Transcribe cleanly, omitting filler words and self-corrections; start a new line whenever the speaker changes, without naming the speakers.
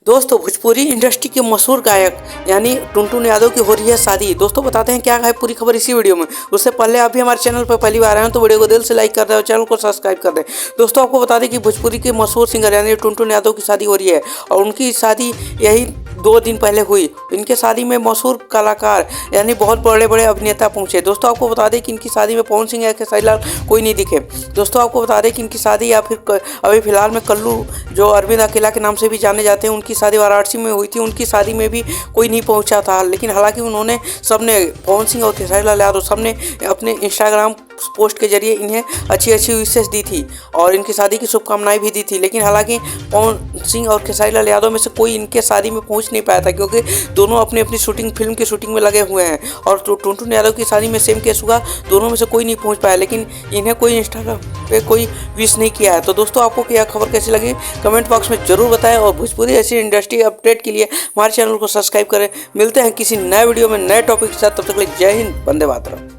दोस्तों भोजपुरी इंडस्ट्री के मशहूर गायक यानी टुनटुन यादव की हो रही है शादी। दोस्तों बताते हैं क्या है पूरी खबर इसी वीडियो में। उससे पहले आप भी हमारे चैनल पर पहली बार आए हैं तो वीडियो को दिल से लाइक कर दें और चैनल को सब्सक्राइब कर दें। दोस्तों आपको बता दें कि भोजपुरी के मशहूर सिंगर यानी टुनटुन यादव की शादी हो रही है और उनकी शादी यही 2 दिन पहले हुई। इनके शादी में मशहूर कलाकार यानी बहुत बड़े बड़े अभिनेता पहुंचे। दोस्तों आपको बता दें कि इनकी शादी में पवन सिंह या खेसारी लाल कोई नहीं दिखे। दोस्तों आपको बता दें कि इनकी शादी या फिर अभी फिलहाल में कल्लू जो अरविंद अकेला के नाम से भी जाने जाते हैं उनकी शादी वाराणसी में हुई थी। उनकी शादी में भी कोई नहीं पहुंचा था, लेकिन हालांकि उन्होंने सबने पवन सिंह और खेसारी लाल यादव सबने अपने इंस्टाग्राम पोस्ट के जरिए इन्हें अच्छी अच्छी विशेष दी थी और इनकी शादी की शुभकामनाएं भी दी थी। लेकिन हालांकि पवन सिंह और खेसारी लाल यादव में से कोई इनके शादी में पहुंच नहीं पाया था क्योंकि दोनों अपनी अपनी फिल्म की शूटिंग में लगे हुए हैं। और टुनटुन यादव की शादी में सेम केस हुआ, दोनों में से कोई नहीं पहुंच पाया, लेकिन इन्हें कोई इंस्टाग्राम पे कोई विश नहीं किया है। तो दोस्तों आपको क्या खबर कैसी लगी कमेंट बॉक्स में जरूर बताएं और भोजपुरी ऐसी इंडस्ट्री अपडेट के लिए हमारे चैनल को सब्सक्राइब करें। मिलते हैं किसी नए वीडियो में नए टॉपिक के साथ, तब तक के लिए जय हिंद, वंदे मातरम।